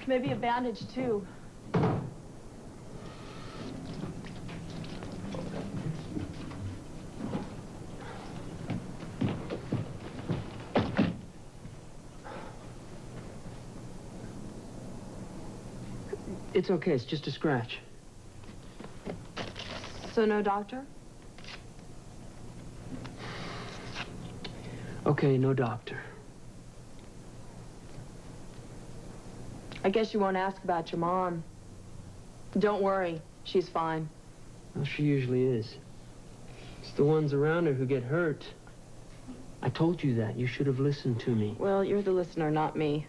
Maybe a bandage, too. It's okay, it's just a scratch. So no doctor? Okay, no doctor. I guess you won't ask about your mom. Don't worry, she's fine. Well, she usually is. It's the ones around her who get hurt. I told you that. You should have listened to me. Well, you're the listener, not me.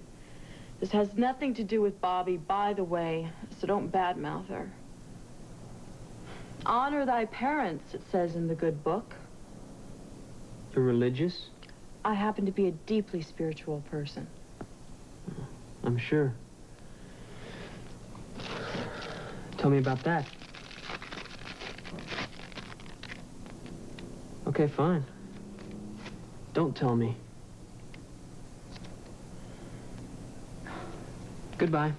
This has nothing to do with Bobby, by the way, so don't badmouth her. Honor thy parents, it says in the good book. You're religious? I happen to be a deeply spiritual person. I'm sure. Tell me about that. Okay, fine. Don't tell me. Goodbye.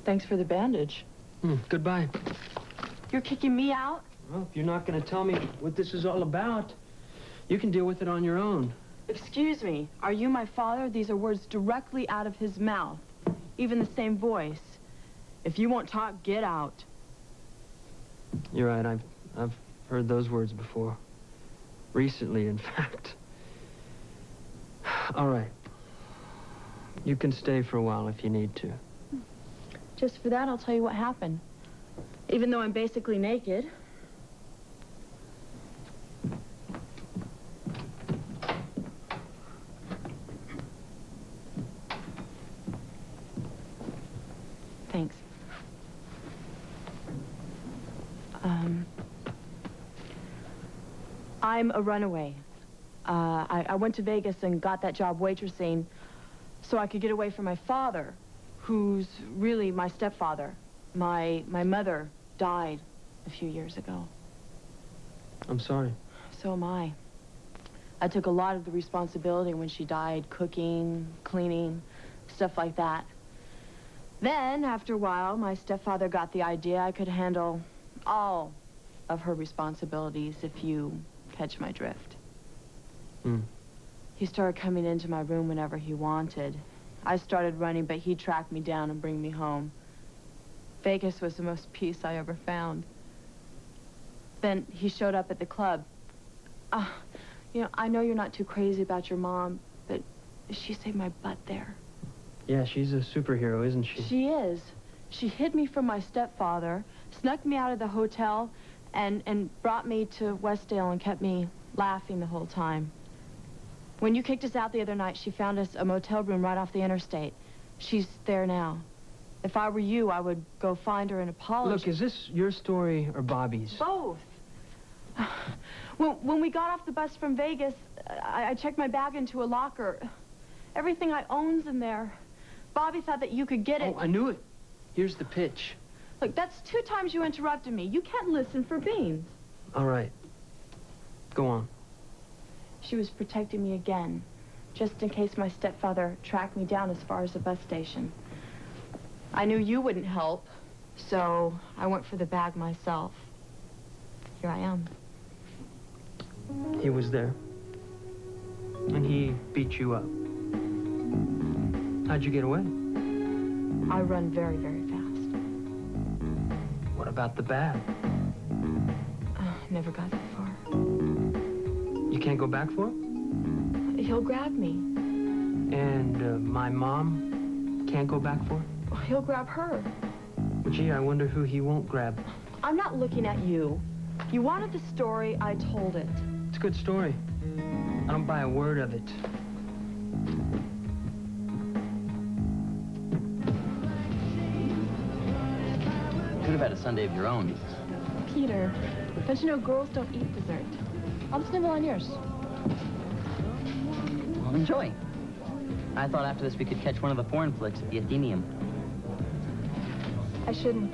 Thanks for the bandage. Goodbye. You're kicking me out? Well, if you're not going to tell me what this is all about, you can deal with it on your own. Excuse me, are you my father? These are words directly out of his mouth. Even the same voice. If you won't talk, get out. You're right, I've heard those words before. Recently, in fact. All right. You can stay for a while if you need to. Just for that, I'll tell you what happened. Even though I'm basically naked. Thanks. I'm a runaway. I went to Vegas and got that job waitressing so I could get away from my father, who's really my stepfather. My mother died a few years ago. I'm sorry. So am I. I took a lot of the responsibility when she died, cooking, cleaning, stuff like that. Then, after a while, my stepfather got the idea I could handle all of her responsibilities, if you catch my drift. He started coming into my room whenever he wanted. I started running, but he tracked me down and bring me home. Vegas was the most peace I ever found. Then he showed up at the club. You know, I know you're not too crazy about your mom, but she saved my butt there. Yeah, she's a superhero, isn't she? She is. She hid me from my stepfather, snuck me out of the hotel, and brought me to Westdale and kept me laughing the whole time. When you kicked us out the other night, she found us a motel room right off the interstate. She's there now. If I were you, I would go find her and apologize. Look, is this your story or Bobby's? Both. When we got off the bus from Vegas, I checked my bag into a locker. Everything I own's in there. Bobby thought that you could get it. Oh, I knew it. Here's the pitch. Look, that's 2 times you interrupted me. You can't listen for beans. All right. Go on. She was protecting me again, just in case my stepfather tracked me down as far as the bus station. I knew you wouldn't help, so I went for the bag myself. Here I am. He was there. And he beat you up. How'd you get away? I run very, very fast. What about the bag? Never got that far. You can't go back for it? He'll grab me. And my mom can't go back for it? He'll grab her. Well, gee, I wonder who he won't grab. I'm not looking at you. You wanted the story, I told it. It's a good story. I don't buy a word of it. You could have had a sundae of your own. Peter, don't you know girls don't eat dessert? I'll just nibble on yours. Well, enjoy. I thought after this we could catch one of the foreign flicks at the Athenaeum. I shouldn't.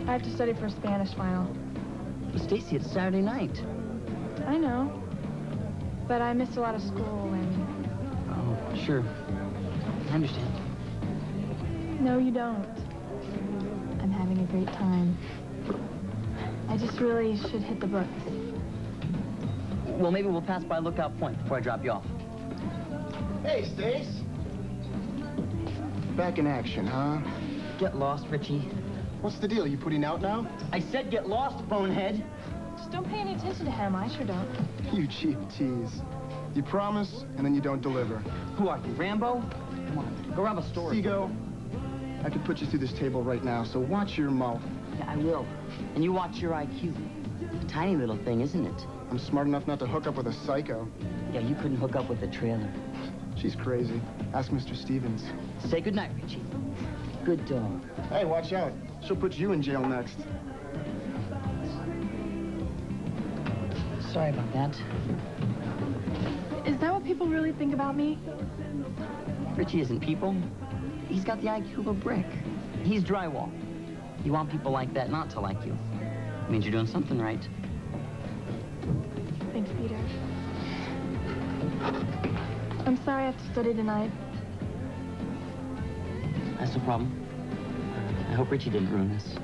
I have to study for a Spanish final. But Stacy, it's Saturday night. I know. But I missed a lot of school and... Oh, sure. I understand. No, you don't. I'm having a great time. I just really should hit the books. Well, maybe we'll pass by Lookout Point before I drop you off. Hey, Stace. Back in action, huh? Get lost, Richie. What's the deal? You putting out now? I said get lost, bonehead. Just don't pay any attention to him. I sure don't. You cheap tease. You promise, and then you don't deliver. Who are you, Rambo? Come on, go rob a store. Seago, I could put you through this table right now, so watch your mouth. Yeah, I will. And you watch your IQ. A tiny little thing, isn't it? I'm smart enough not to hook up with a psycho. Yeah, you couldn't hook up with a trailer. She's crazy. Ask Mr. Stevens. Say goodnight, Richie. Good dog. Hey, watch out. She'll put you in jail next. Sorry about that. Is that what people really think about me? Richie isn't people. He's got the IQ of a brick. He's drywall. You want people like that not to like you. Means you're doing something right. Thanks, Peter. I'm sorry I have to study tonight. That's no problem. I hope Richie didn't ruin this.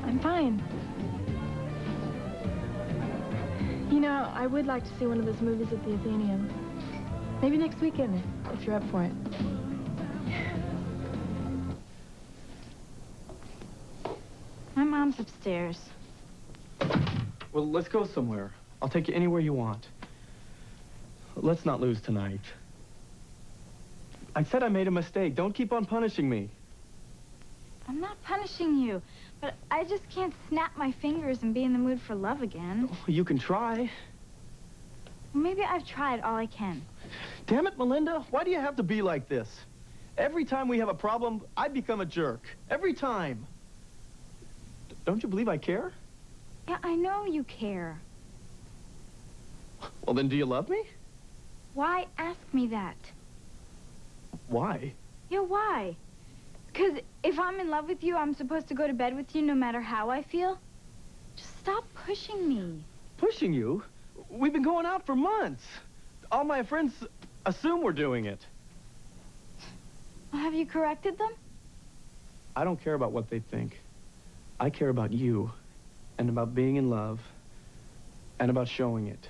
I'm fine. You know, I would like to see one of those movies at the Athenaeum. Maybe next weekend, if you're up for it. My mom's upstairs. Well, let's go somewhere. I'll take you anywhere you want. Let's not lose tonight. I said I made a mistake. Don't keep on punishing me. I'm not punishing you, but I just can't snap my fingers and be in the mood for love again. You can try. Maybe I've tried all I can. Damn it, Melinda. Why do you have to be like this? Every time we have a problem, I become a jerk. Every time. Don't you believe I care? Yeah, I know you care. Well, then do you love me? Why ask me that? Why? Yeah, why? Because if I'm in love with you, I'm supposed to go to bed with you no matter how I feel? Just stop pushing me. Pushing you? We've been going out for months. All my friends assume we're doing it. Well, have you corrected them? I don't care about what they think. I care about you, and about being in love, and about showing it.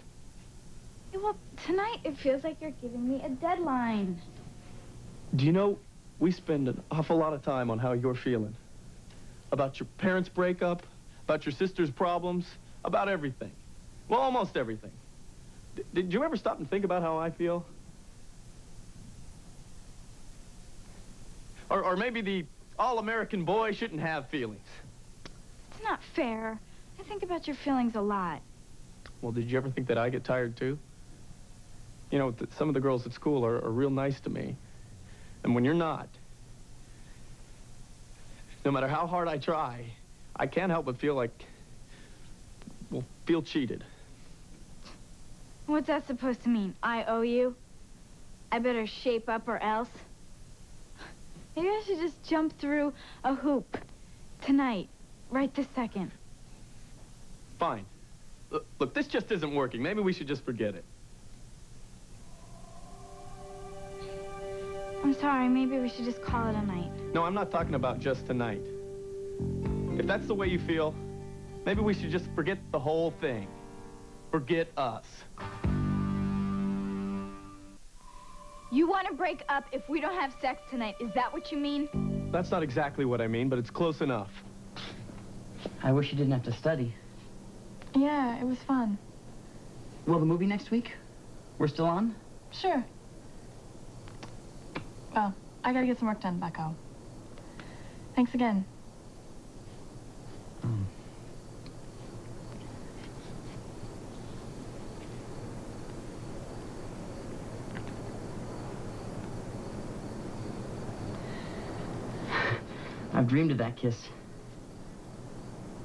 Yeah, well, tonight it feels like you're giving me a deadline. Do you know, we spend an awful lot of time on how you're feeling. About your parents' breakup, about your sister's problems, about everything. Well, almost everything. Did you ever stop and think about how I feel? Or maybe the all-American boy shouldn't have feelings. It's not fair. I think about your feelings a lot. Well, did you ever think that I get tired, too? You know, some of the girls at school are real nice to me. And when you're not, no matter how hard I try, I can't help but feel like, well, feel cheated. What's that supposed to mean? I owe you? I better shape up or else? Maybe I should just jump through a hoop tonight, right this second. Fine. Look, this just isn't working. Maybe we should just forget it. I'm sorry, maybe we should just call it a night. No, I'm not talking about just tonight. If that's the way you feel, maybe we should just forget the whole thing. Forget us. You want to break up if we don't have sex tonight, is that what you mean? That's not exactly what I mean, but it's close enough. I wish you didn't have to study. Yeah, it was fun. Well, the movie next week? We're still on? Sure. Well, I gotta get some work done back home. Thanks again. I've dreamed of that kiss.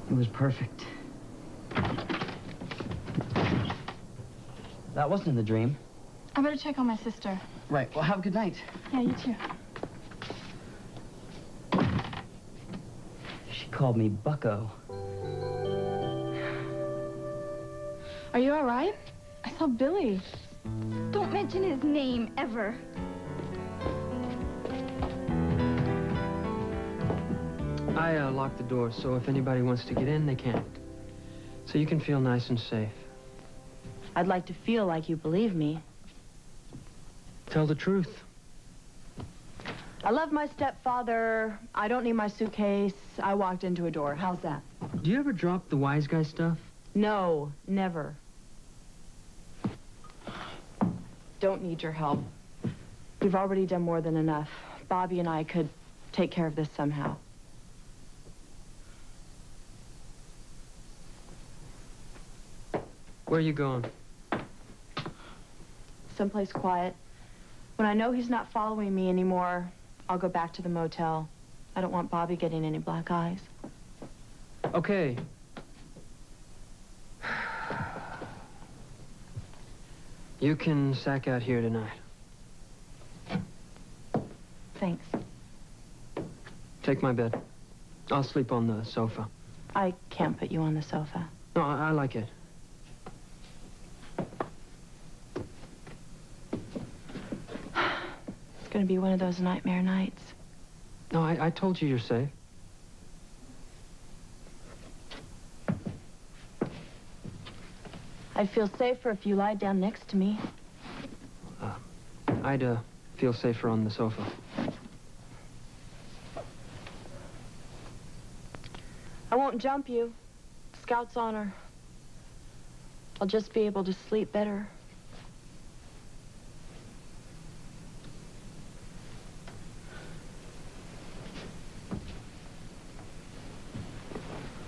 It was perfect. That wasn't in the dream. I better check on my sister. Right, well, have a good night. Yeah, you too. She called me Bucko. Are you all right? I saw Billy. Don't mention his name, ever. I locked the door, so if anybody wants to get in, they can't. So you can feel nice and safe. I'd like to feel like you believe me. Tell the truth. I love my stepfather. I don't need my suitcase. I walked into a door. How's that? Do you ever drop the wise guy stuff? No, never. Don't need your help. We've already done more than enough. Bobby and I could take care of this somehow. Where are you going? Someplace quiet. When I know he's not following me anymore, I'll go back to the motel. I don't want Bobby getting any black eyes. Okay. You can sack out here tonight. Thanks. Take my bed. I'll sleep on the sofa. I can't put you on the sofa. No, I like it. It's gonna be one of those nightmare nights. No, I told you you're safe. I'd feel safer if you lied down next to me. I'd feel safer on the sofa. I won't jump you. Scout's honor. I'll just be able to sleep better.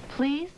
Please?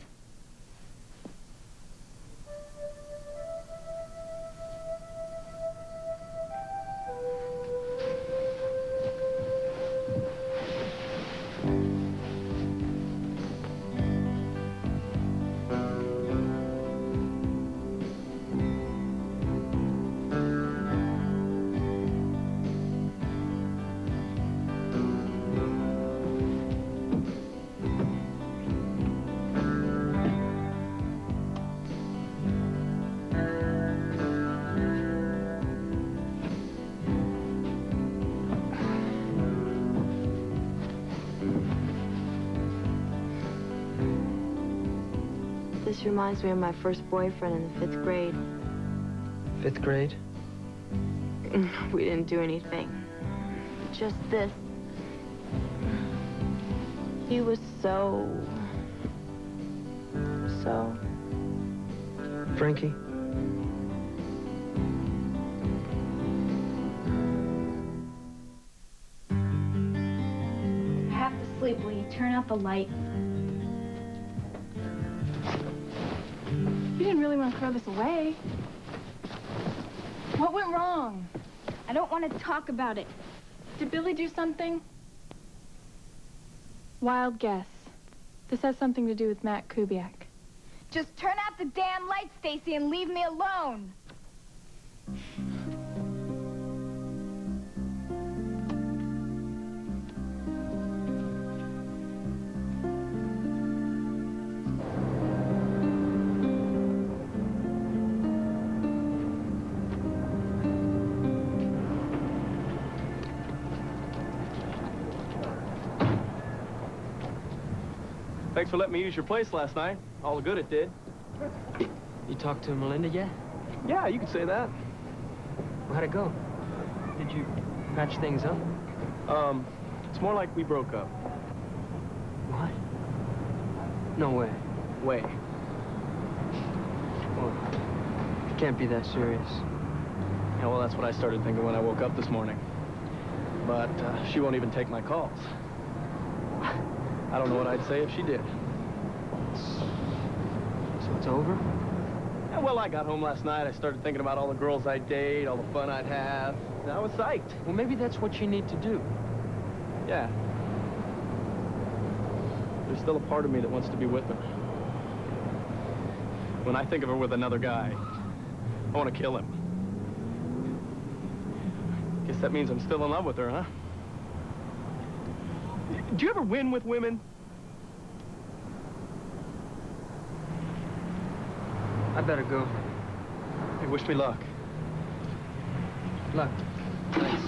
This reminds me of my first boyfriend in the 5th grade. 5th grade? We didn't do anything. Just this. He was so... Frankie? I have to sleep. Will you turn out the light? You didn't really want to throw this away. What went wrong? I don't want to talk about it. Did Billy do something? Wild guess. This has something to do with Matt Kubiak. Just turn out the damn light, Stacy, and leave me alone. Thanks for letting me use your place last night. All the good it did. You talked to Melinda yet? Yeah, you could say that. Well, how'd it go? Did you patch things up? It's more like we broke up. What? No way. Way. Well, it can't be that serious. Yeah, well, that's what I started thinking when I woke up this morning. But she won't even take my calls. I don't know what I'd say if she did. So it's over? Yeah, well, I got home last night. I started thinking about all the girls I'd date, all the fun I'd have. And I was psyched. Well, maybe that's what you need to do. Yeah. There's still a part of me that wants to be with her. When I think of her with another guy, I want to kill him. Guess that means I'm still in love with her, huh? Do you ever win with women? I better go. Hey, wish me luck. Luck. Thanks.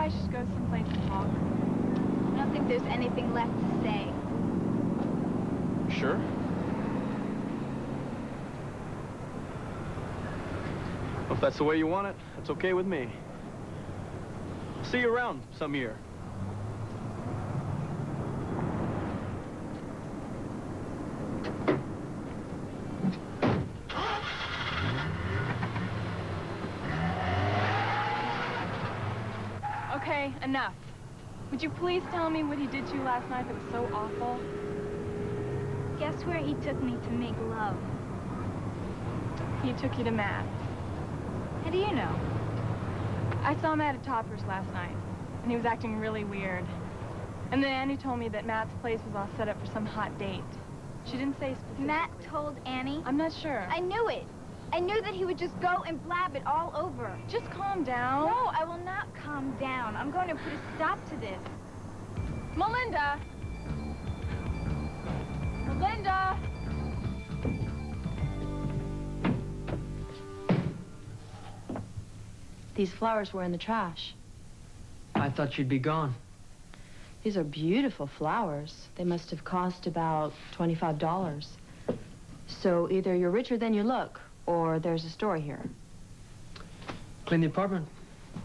guys should go someplace and talk. I don't think there's anything left to say. Sure? Well, if that's the way you want it, that's okay with me. See you around some year. Okay, enough. Would you please tell me what he did to you last night that was so awful? Guess where he took me to make love? He took you to Matt's. How do you know? I saw Matt at Topper's last night, and he was acting really weird. And then Annie told me that Matt's place was all set up for some hot date. She didn't say specifically. Matt told Annie? I'm not sure. I knew it. I knew that he would just go and blab it all over. Just calm down. No, I will not calm down. I'm going to put a stop to this. Melinda! Melinda! These flowers were in the trash. I thought you'd be gone. These are beautiful flowers. They must have cost about $25. So either you're richer than you look, or there's a story here. Clean the apartment.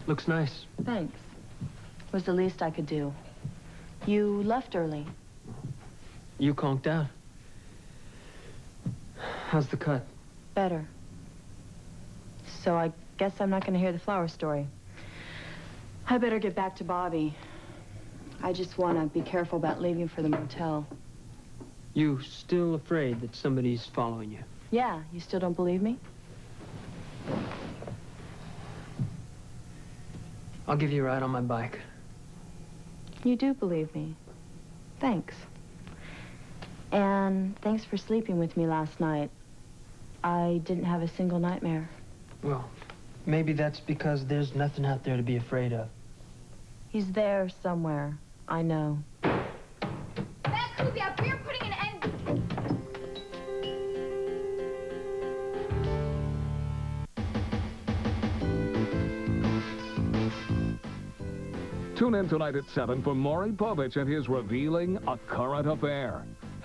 Looks nice. Thanks. Was the least I could do. You left early. You conked out. How's the cut? Better. So I guess I'm not going to hear the flower story. I better get back to Bobby. I just want to be careful about leaving for the motel. You still afraid that somebody's following you? Yeah, you still don't believe me? I'll give you a ride on my bike. You do believe me. Thanks. And thanks for sleeping with me last night. I didn't have a single nightmare. Well, maybe that's because there's nothing out there to be afraid of. He's there somewhere. I know. Matt Kubiak, we are putting an end... Tune in tonight at 7 for Maury Povich and his revealing A Current Affair.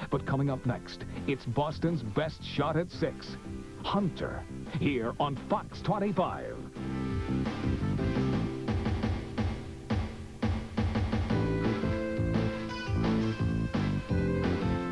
But coming up next, it's Boston's Best Shot at 6, Hunter, here on Fox 25.